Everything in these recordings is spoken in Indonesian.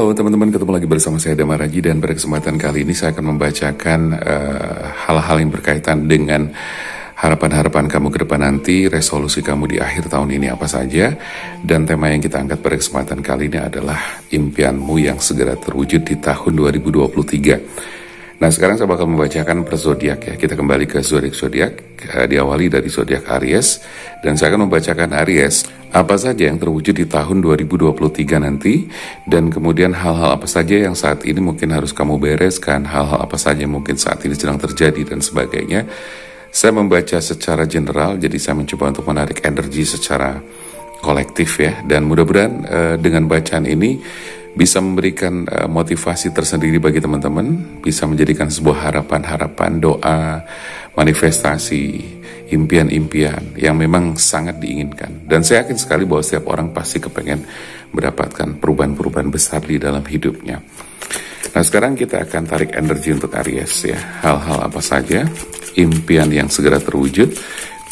Halo teman-teman, ketemu lagi bersama saya Damar Raji, dan pada kesempatan kali ini saya akan membacakan hal-hal yang berkaitan dengan harapan-harapan kamu ke depan nanti, resolusi kamu di akhir tahun ini apa saja, dan tema yang kita angkat pada kesempatan kali ini adalah impianmu yang segera terwujud di tahun 2023. Nah, sekarang saya bakal membacakan per zodiak ya. Kita kembali ke zodiak, diawali dari zodiak Aries, dan saya akan membacakan Aries apa saja yang terwujud di tahun 2023 nanti, dan kemudian hal-hal apa saja yang saat ini mungkin harus kamu bereskan, hal-hal apa saja yang mungkin saat ini sedang terjadi dan sebagainya. Saya membaca secara general, jadi saya mencoba untuk menarik energi secara kolektif ya, dan mudah-mudahan dengan bacaan ini bisa memberikan motivasi tersendiri bagi teman-teman, bisa menjadikan sebuah harapan-harapan, doa, manifestasi, impian-impian yang memang sangat diinginkan. Dan saya yakin sekali bahwa setiap orang pasti kepengen mendapatkan perubahan-perubahan besar di dalam hidupnya. Nah, sekarang kita akan tarik energi untuk Aries ya. Hal-hal apa saja impian yang segera terwujud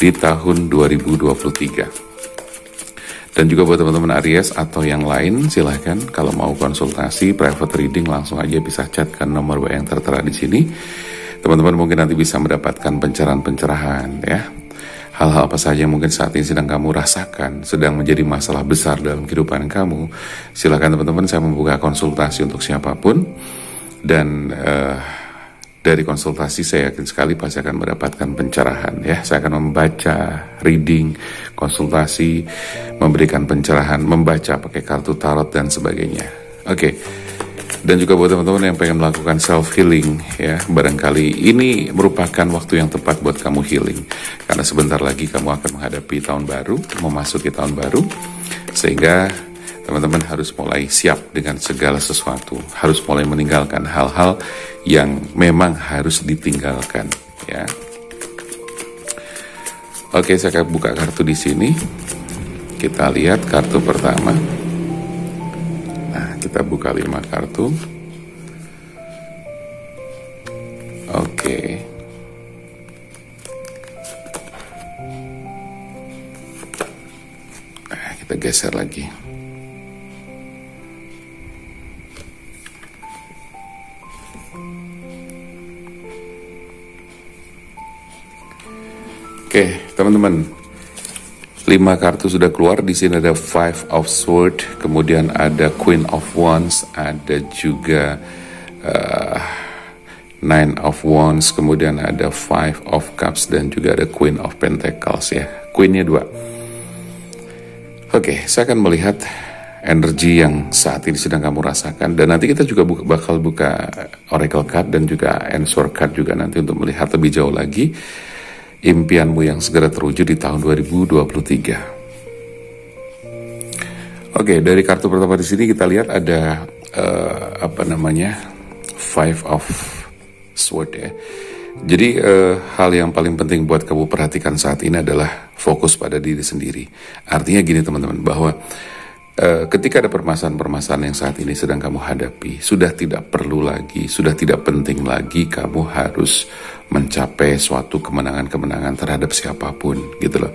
di tahun 2023. Dan juga buat teman-teman Aries atau yang lain, silahkan kalau mau konsultasi, private reading, langsung aja bisa chat ke nomor WA yang tertera di sini. Teman-teman mungkin nanti bisa mendapatkan pencerahan-pencerahan ya. Hal-hal apa saja yang mungkin saat ini sedang kamu rasakan, sedang menjadi masalah besar dalam kehidupan kamu. Silahkan teman-teman, saya membuka konsultasi untuk siapapun. Dan dari konsultasi saya yakin sekali pasti akan mendapatkan pencerahan ya. Saya akan membaca, reading, konsultasi, memberikan pencerahan, membaca pakai kartu tarot dan sebagainya. Oke. Dan juga buat teman-teman yang pengen melakukan self healing ya, barangkali ini merupakan waktu yang tepat buat kamu healing, karena sebentar lagi kamu akan menghadapi tahun baru, memasuki tahun baru, sehingga teman-teman harus mulai siap dengan segala sesuatu, harus mulai meninggalkan hal-hal yang memang harus ditinggalkan ya. Oke, saya akan buka kartu di sini. Kita lihat kartu pertama. Nah, kita buka 5 kartu. Oke. Nah, kita geser lagi. Oke, teman-teman, 5 kartu sudah keluar. Di sini ada Five of Swords, kemudian ada Queen of Wands, ada juga Nine of Wands, kemudian ada Five of Cups, dan juga ada Queen of Pentacles ya. Queennya 2. Oke, saya akan melihat energi yang saat ini sedang kamu rasakan, dan nanti kita juga bakal buka Oracle card dan juga Answer card juga nanti untuk melihat lebih jauh lagi impianmu yang segera terwujud di tahun 2023. Oke, dari kartu pertama di sini kita lihat ada Five of Swords ya. Jadi hal yang paling penting buat kamu perhatikan saat ini adalah fokus pada diri sendiri. Artinya gini teman-teman, bahwa ketika ada permasalahan-permasalahan yang saat ini sedang kamu hadapi, sudah tidak perlu lagi, sudah tidak penting lagi kamu harus mencapai suatu kemenangan-kemenangan terhadap siapapun gitu loh.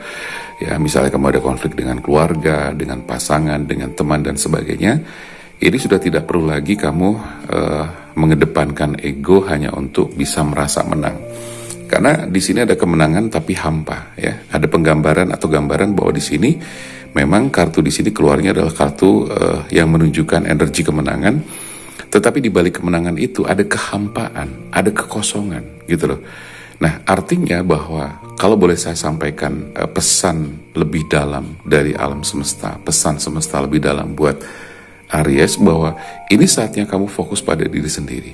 Ya, misalnya kamu ada konflik dengan keluarga, dengan pasangan, dengan teman dan sebagainya. Ini sudah tidak perlu lagi kamu mengedepankan ego hanya untuk bisa merasa menang. Karena di sini ada kemenangan tapi hampa ya. Ada penggambaran atau gambaran bahwa di sini memang kartu di sini keluarnya adalah kartu yang menunjukkan energi kemenangan, tetapi di balik kemenangan itu ada kehampaan, ada kekosongan, gitu loh. Nah, artinya bahwa kalau boleh saya sampaikan pesan lebih dalam dari alam semesta, pesan semesta lebih dalam buat Aries, bahwa ini saatnya kamu fokus pada diri sendiri.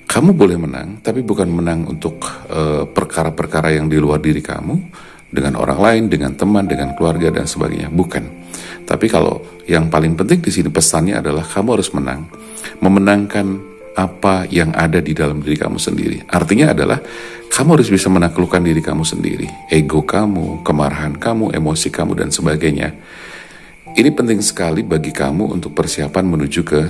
Kamu boleh menang, tapi bukan menang untuk perkara-perkara yang di luar diri kamu, dengan orang lain, dengan teman, dengan keluarga dan sebagainya. Bukan. Tapi kalau yang paling penting di sini pesannya adalah kamu harus menang, memenangkan apa yang ada di dalam diri kamu sendiri. Artinya adalah kamu harus bisa menaklukkan diri kamu sendiri, ego kamu, kemarahan kamu, emosi kamu dan sebagainya. Ini penting sekali bagi kamu untuk persiapan menuju ke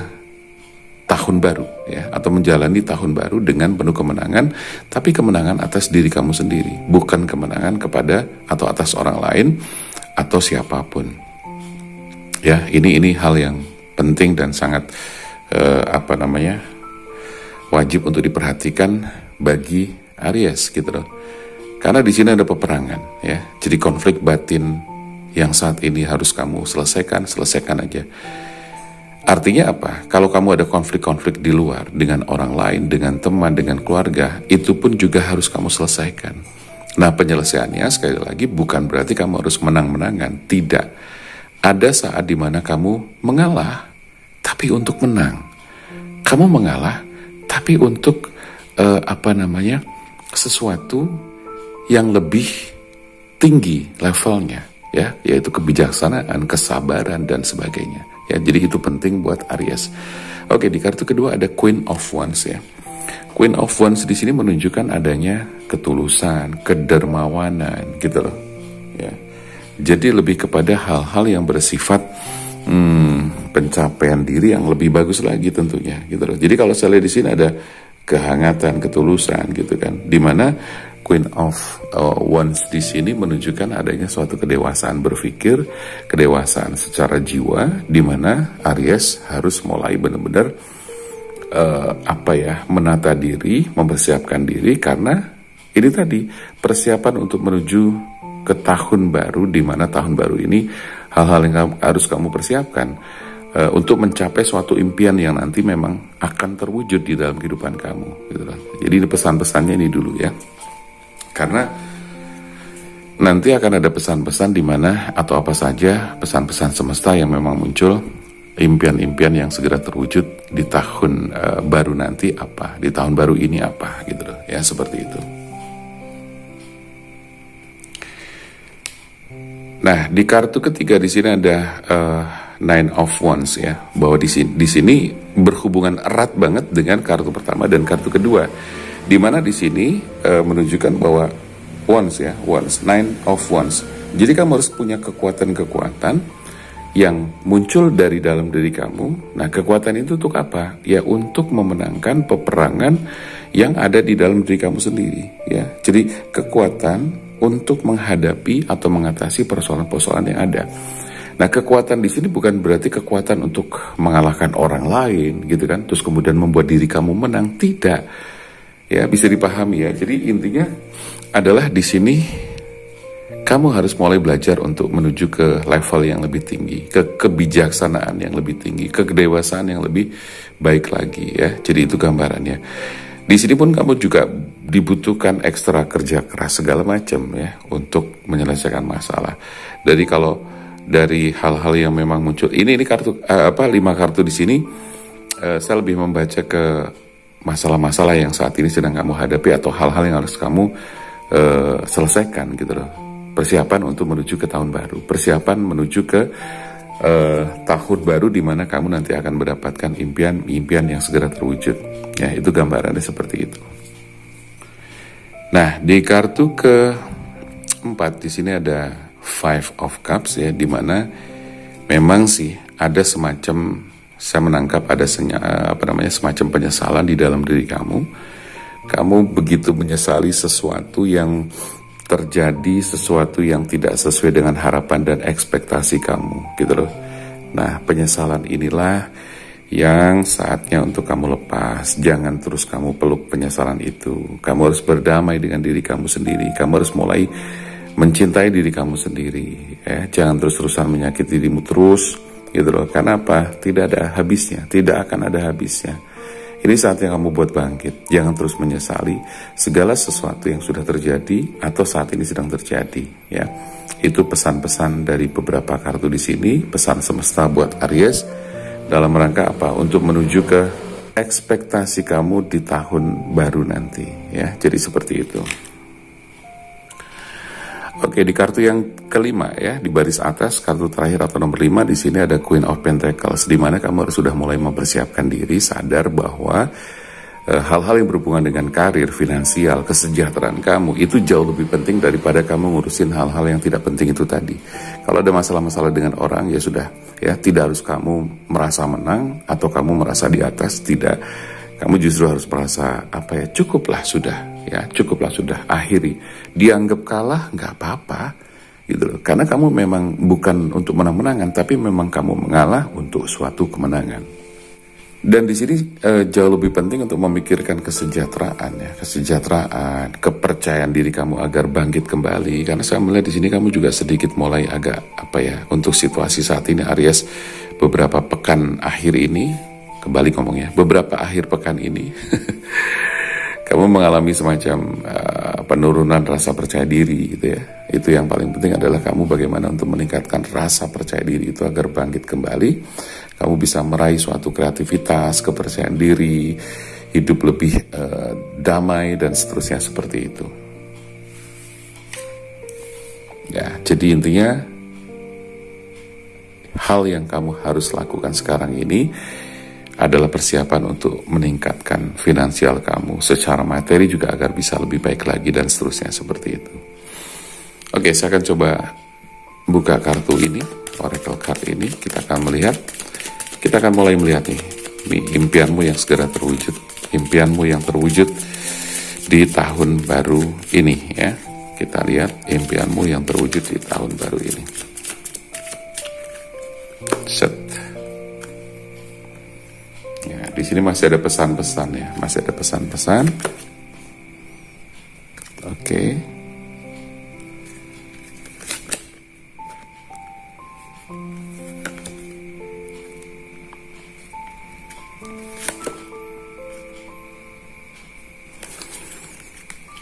tahun baru ya, atau menjalani tahun baru dengan penuh kemenangan, tapi kemenangan atas diri kamu sendiri, bukan kemenangan kepada atau atas orang lain atau siapapun. Ya, ini hal yang penting dan sangat apa namanya, wajib untuk diperhatikan bagi Aries gitu loh. Karena di sini ada peperangan ya. Jadi konflik batin yang saat ini harus kamu selesaikan aja. Artinya apa? Kalau kamu ada konflik-konflik di luar dengan orang lain, dengan teman, dengan keluarga, itu pun juga harus kamu selesaikan. Nah, penyelesaiannya sekali lagi bukan berarti kamu harus menang-menangan, tidak. Ada saat dimana kamu mengalah, tapi untuk menang. Kamu mengalah, tapi untuk sesuatu yang lebih tinggi levelnya, ya, yaitu kebijaksanaan, kesabaran dan sebagainya. Ya, jadi itu penting buat Aries. Oke, di kartu kedua ada Queen of Wands ya. Queen of Wands di sini menunjukkan adanya ketulusan, kedermawanan, gitu loh. Ya, jadi lebih kepada hal-hal yang bersifat pencapaian diri yang lebih bagus lagi tentunya, gitu loh. Jadi kalau saya lihat di sini ada kehangatan, ketulusan, gitu kan. Dimana Queen of Wands di sini menunjukkan adanya suatu kedewasaan berpikir, kedewasaan secara jiwa, di mana Aries harus mulai benar-benar menata diri, mempersiapkan diri, karena ini tadi persiapan untuk menuju ke tahun baru, di mana tahun baru ini hal-hal yang harus kamu persiapkan untuk mencapai suatu impian yang nanti memang akan terwujud di dalam kehidupan kamu, gitu loh. Jadi ini pesan-pesannya ini dulu ya. Karena nanti akan ada pesan-pesan di mana atau apa saja pesan-pesan semesta yang memang muncul, impian-impian yang segera terwujud di tahun baru nanti apa, di tahun baru ini apa, gitu loh ya, seperti itu. Nah, di kartu ketiga di sini ada Nine of Wands ya, bahwa di sini berhubungan erat banget dengan kartu pertama dan kartu kedua. Di mana di sini menunjukkan bahwa Wands ya, Wands, Nine of Wands. Jadi kamu harus punya kekuatan-kekuatan yang muncul dari dalam diri kamu. Nah, kekuatan itu untuk apa? Ya, untuk memenangkan peperangan yang ada di dalam diri kamu sendiri ya. Jadi kekuatan untuk menghadapi atau mengatasi persoalan-persoalan yang ada. Nah, kekuatan di sini bukan berarti kekuatan untuk mengalahkan orang lain gitu kan, terus kemudian membuat diri kamu menang, tidak. Ya, bisa dipahami ya. Jadi intinya adalah di sini kamu harus mulai belajar untuk menuju ke level yang lebih tinggi, ke kebijaksanaan yang lebih tinggi, ke kedewasaan yang lebih baik lagi ya. Jadi itu gambarannya. Di sini pun kamu juga dibutuhkan ekstra kerja keras segala macam ya untuk menyelesaikan masalah. Jadi kalau dari hal-hal yang memang muncul, ini kartu 5 kartu di sini, saya lebih membaca ke masalah-masalah yang saat ini sedang kamu hadapi atau hal-hal yang harus kamu selesaikan gitu loh. Persiapan untuk menuju ke tahun baru, persiapan menuju ke tahun baru di mana kamu nanti akan mendapatkan impian yang segera terwujud. Ya, itu gambarannya seperti itu. Nah, di kartu ke-4 di sini ada Five of Cups ya, di mana memang sih ada semacam, saya menangkap ada semacam penyesalan di dalam diri kamu. Kamu begitu menyesali sesuatu yang terjadi, sesuatu yang tidak sesuai dengan harapan dan ekspektasi kamu, gitu loh. Nah, penyesalan inilah yang saatnya untuk kamu lepas. Jangan terus kamu peluk penyesalan itu. Kamu harus berdamai dengan diri kamu sendiri. Kamu harus mulai mencintai diri kamu sendiri. Jangan terus-terusan menyakiti dirimu terus, gitu loh. Karena apa? Tidak ada habisnya. Tidak akan ada habisnya. Ini saatnya kamu buat bangkit. Jangan terus menyesali segala sesuatu yang sudah terjadi atau saat ini sedang terjadi. Ya, itu pesan-pesan dari beberapa kartu di sini. Pesan semesta buat Aries dalam rangka apa? Untuk menuju ke ekspektasi kamu di tahun baru nanti. Ya, jadi seperti itu. Oke, di kartu yang kelima ya, di baris atas kartu terakhir atau nomor 5 di sini ada Queen of Pentacles, di mana kamu harus sudah mulai mempersiapkan diri, sadar bahwa hal-hal yang berhubungan dengan karir, finansial, kesejahteraan kamu itu jauh lebih penting daripada kamu ngurusin hal-hal yang tidak penting itu tadi. Kalau ada masalah-masalah dengan orang ya sudah ya, tidak harus kamu merasa menang atau kamu merasa di atas, tidak. Kamu justru harus merasa cukuplah sudah, ya cukuplah sudah, akhiri. Dianggap kalah nggak apa-apa, gitu loh. Karena kamu memang bukan untuk menang-menangan, tapi memang kamu mengalah untuk suatu kemenangan. Dan di sini jauh lebih penting untuk memikirkan kesejahteraan ya, kesejahteraan, kepercayaan diri kamu agar bangkit kembali. Karena saya melihat di sini kamu juga sedikit mulai agak apa ya, untuk situasi saat ini Aries, beberapa pekan akhir ini, kembali ngomongnya, beberapa akhir pekan ini, kamu mengalami semacam penurunan rasa percaya diri gitu ya. Itu yang paling penting adalah kamu bagaimana untuk meningkatkan rasa percaya diri itu agar bangkit kembali. Kamu bisa meraih suatu kreativitas, kepercayaan diri, hidup lebih damai dan seterusnya seperti itu. Ya, jadi intinya hal yang kamu harus lakukan sekarang ini adalah persiapan untuk meningkatkan finansial kamu secara materi juga agar bisa lebih baik lagi dan seterusnya seperti itu. Oke, saya akan coba buka kartu ini, Oracle card ini, kita akan melihat. Kita akan mulai melihat nih impianmu yang segera terwujud, impianmu yang terwujud di tahun baru ini ya. Kita lihat impianmu yang terwujud di tahun baru ini. Set. Ya, di sini masih ada pesan-pesan ya, masih ada pesan-pesan. Oke.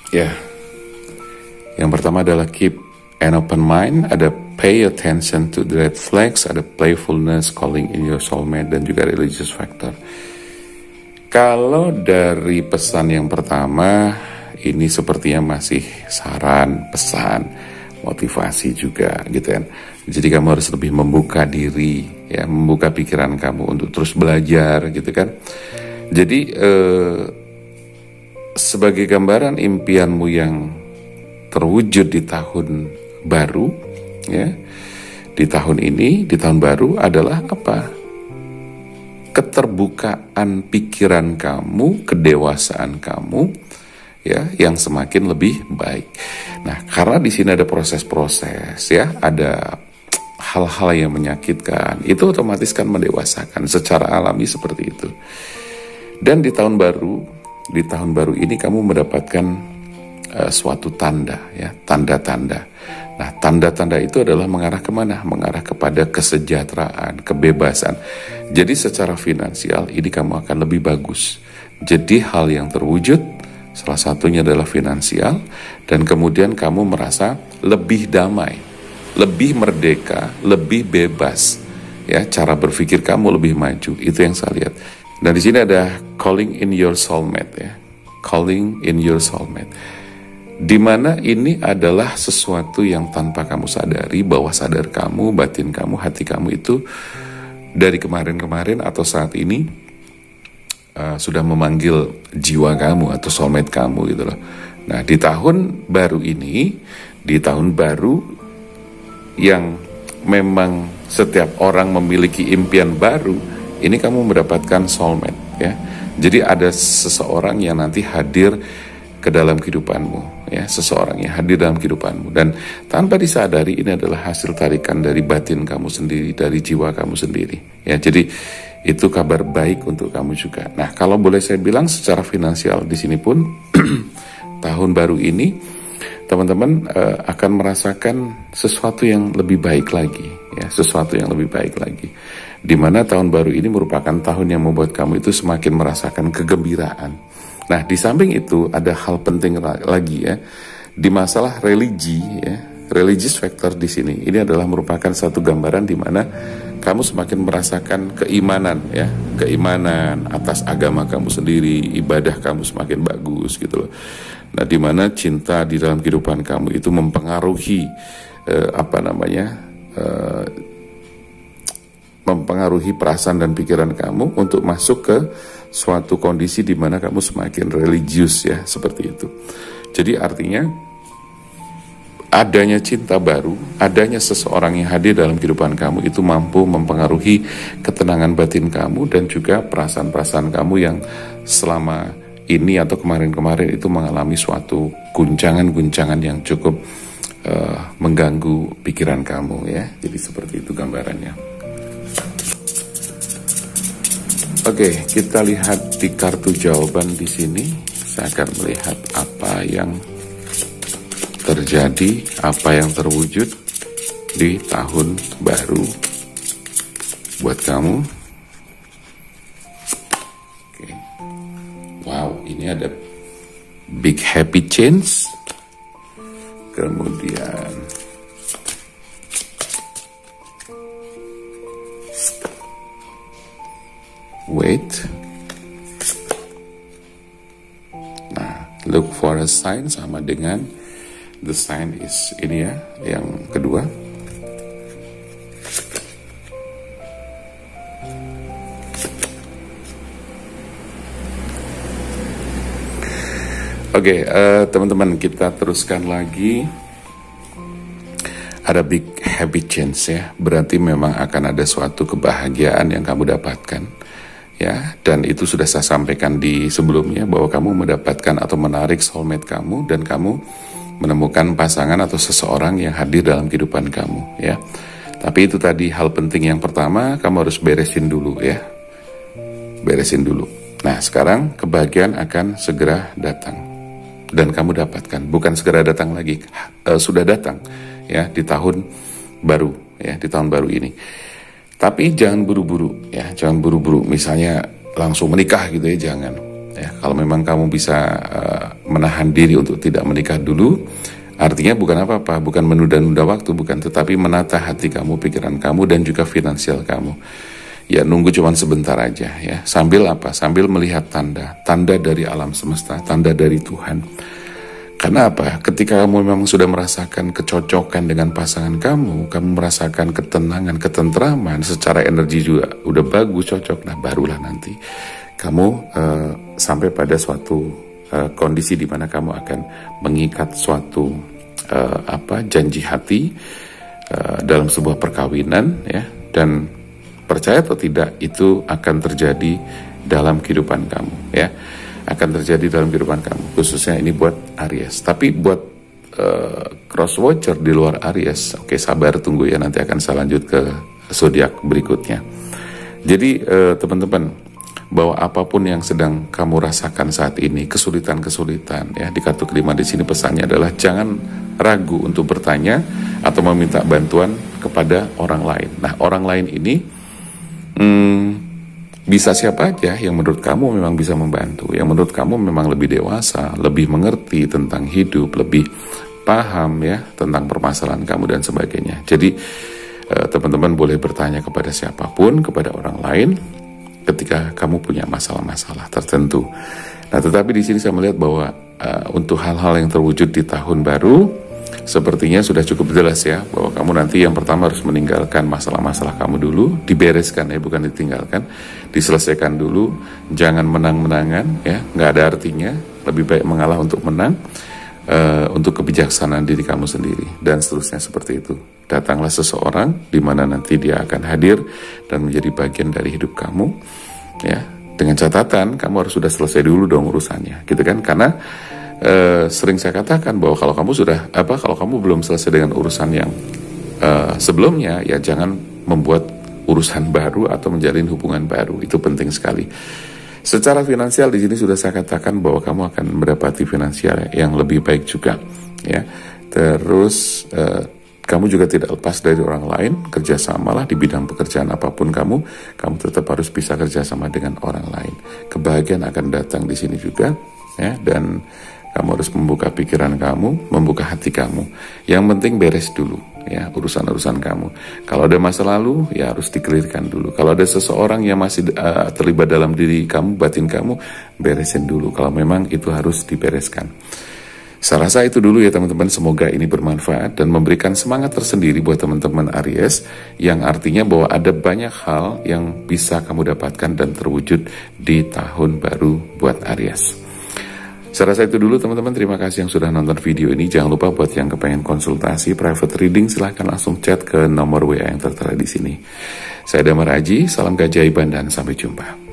Ya, yang pertama adalah keep an open mind, ada pay attention to the red flags, ada playfulness, calling in your soulmate, dan juga religious factor. Kalau dari pesan yang pertama, ini sepertinya masih saran, pesan, motivasi juga gitu kan. Jadi kamu harus lebih membuka diri, ya, membuka pikiran kamu untuk terus belajar gitu kan. Jadi sebagai gambaran impianmu yang terwujud di tahun baru, ya, di tahun ini, di tahun baru adalah apa? Keterbukaan pikiran kamu, kedewasaan kamu, ya, yang semakin lebih baik. Nah, karena di sini ada proses-proses, ya, ada hal-hal yang menyakitkan, itu otomatis kan mendewasakan secara alami seperti itu. Dan di tahun baru ini kamu mendapatkan suatu tanda, ya, tanda-tanda. Nah, tanda-tanda itu adalah mengarah kemana? Mengarah kepada kesejahteraan, kebebasan. Jadi secara finansial ini kamu akan lebih bagus. Jadi hal yang terwujud, salah satunya adalah finansial, dan kemudian kamu merasa lebih damai, lebih merdeka, lebih bebas. Ya, cara berpikir kamu lebih maju. Itu yang saya lihat. Dan di sini ada calling in your soulmate, ya. Calling in your soulmate. Di mana ini adalah sesuatu yang tanpa kamu sadari, bawah sadar kamu, batin kamu, hati kamu itu dari kemarin-kemarin atau saat ini sudah memanggil jiwa kamu atau soulmate kamu gitu loh. Nah, di tahun baru ini, di tahun baru yang memang setiap orang memiliki impian baru, ini kamu mendapatkan soulmate, ya. Jadi ada seseorang yang nanti hadir ke dalam kehidupanmu, ya, seseorang yang hadir dalam kehidupanmu, dan tanpa disadari ini adalah hasil tarikan dari batin kamu sendiri, dari jiwa kamu sendiri, ya. Jadi itu kabar baik untuk kamu juga. Nah, kalau boleh saya bilang secara finansial di sini pun tahun baru ini teman-teman akan merasakan sesuatu yang lebih baik lagi, ya, sesuatu yang lebih baik lagi. Di mana tahun baru ini merupakan tahun yang membuat kamu itu semakin merasakan kegembiraan. Nah, di samping itu ada hal penting lagi, ya, di masalah religi, ya, religious factor di sini. Ini adalah merupakan satu gambaran di mana kamu semakin merasakan keimanan, ya, keimanan atas agama kamu sendiri, ibadah kamu semakin bagus gitu loh. Nah, di mana cinta di dalam kehidupan kamu itu mempengaruhi mempengaruhi perasaan dan pikiran kamu untuk masuk ke suatu kondisi di mana kamu semakin religius, ya, seperti itu. Jadi artinya adanya cinta baru, adanya seseorang yang hadir dalam kehidupan kamu itu mampu mempengaruhi ketenangan batin kamu dan juga perasaan-perasaan kamu yang selama ini atau kemarin-kemarin itu mengalami suatu guncangan-guncangan yang cukup mengganggu pikiran kamu, ya. Jadi seperti itu gambarannya. Oke, kita lihat di kartu jawaban di sini. Saya akan melihat apa yang terjadi, apa yang terwujud di tahun baru buat kamu. Oke. Wow, ini ada big happy change. Kemudian wait. Nah, look for a sign sama dengan the sign is ini ya, yang kedua. Oke, teman-teman, kita teruskan lagi. Ada big happy change ya, berarti memang akan ada suatu kebahagiaan yang kamu dapatkan. Ya, dan itu sudah saya sampaikan di sebelumnya bahwa kamu mendapatkan atau menarik soulmate kamu dan kamu menemukan pasangan atau seseorang yang hadir dalam kehidupan kamu ya. Tapi itu tadi hal penting yang pertama, kamu harus beresin dulu ya. Beresin dulu. Nah, sekarang kebahagiaan akan segera datang dan kamu dapatkan, bukan segera datang lagi, sudah datang ya di tahun baru ya, di tahun baru ini. Tapi jangan buru-buru ya, jangan buru-buru misalnya langsung menikah gitu ya, jangan. Ya, kalau memang kamu bisa menahan diri untuk tidak menikah dulu, artinya bukan apa-apa, bukan menunda-nunda waktu, bukan, tetapi menata hati kamu, pikiran kamu, dan juga finansial kamu. Ya, nunggu cuman sebentar aja ya. Sambil apa? Sambil melihat tanda dari alam semesta, tanda dari Tuhan. Karena apa? Ketika kamu memang sudah merasakan kecocokan dengan pasangan kamu merasakan ketenangan, ketentraman, secara energi juga udah bagus, cocok, nah barulah nanti kamu sampai pada suatu kondisi di mana kamu akan mengikat suatu janji hati dalam sebuah perkawinan ya, dan percaya atau tidak itu akan terjadi dalam kehidupan kamu ya. Akan terjadi dalam kehidupan kamu, khususnya ini buat Aries. Tapi buat cross watcher di luar Aries, oke, sabar, tunggu ya, nanti akan saya lanjut ke zodiak berikutnya. Jadi teman-teman, bahwa apapun yang sedang kamu rasakan saat ini, kesulitan-kesulitan ya, di kartu kelima di sini pesannya adalah jangan ragu untuk bertanya atau meminta bantuan kepada orang lain. Nah, orang lain ini bisa siapa aja yang menurut kamu memang bisa membantu, yang menurut kamu memang lebih dewasa, lebih mengerti tentang hidup, lebih paham ya tentang permasalahan kamu dan sebagainya. Jadi teman-teman boleh bertanya kepada siapapun, kepada orang lain ketika kamu punya masalah-masalah tertentu. Nah, tetapi di sini saya melihat bahwa untuk hal-hal yang terwujud di tahun baru sepertinya sudah cukup jelas ya, bahwa kamu nanti yang pertama harus meninggalkan masalah-masalah kamu dulu, dibereskan ya, bukan ditinggalkan, diselesaikan dulu, jangan menang-menangan ya, nggak ada artinya, lebih baik mengalah untuk menang, untuk kebijaksanaan diri kamu sendiri, dan seterusnya seperti itu. Datanglah seseorang di mana nanti dia akan hadir dan menjadi bagian dari hidup kamu ya, dengan catatan kamu harus sudah selesai dulu dong urusannya, gitu kan, karena sering saya katakan bahwa kalau kamu belum selesai dengan urusan yang sebelumnya, ya jangan membuat urusan baru atau menjalin hubungan baru. Itu penting sekali. Secara finansial di sini sudah saya katakan bahwa kamu akan mendapati finansial yang lebih baik juga, ya. Terus kamu juga tidak lepas dari orang lain, kerjasamalah di bidang pekerjaan apapun kamu tetap harus bisa kerjasama dengan orang lain. Kebahagiaan akan datang di sini juga, ya, dan kamu harus membuka pikiran kamu, membuka hati kamu. Yang penting beres dulu ya urusan-urusan kamu. Kalau ada masa lalu ya harus dikelirkan dulu. Kalau ada seseorang yang masih terlibat dalam diri kamu, batin kamu, beresin dulu. Kalau memang itu harus dibereskan. Saya rasa itu dulu ya teman-teman. Semoga ini bermanfaat dan memberikan semangat tersendiri buat teman-teman Aries, yang artinya bahwa ada banyak hal yang bisa kamu dapatkan dan terwujud di tahun baru buat Aries. Saya rasa itu dulu teman-teman. Terima kasih yang sudah nonton video ini. Jangan lupa buat yang kepengen konsultasi private reading, silahkan langsung chat ke nomor WA yang tertera di sini. Saya Damar Aji, salam keajaiban dan sampai jumpa.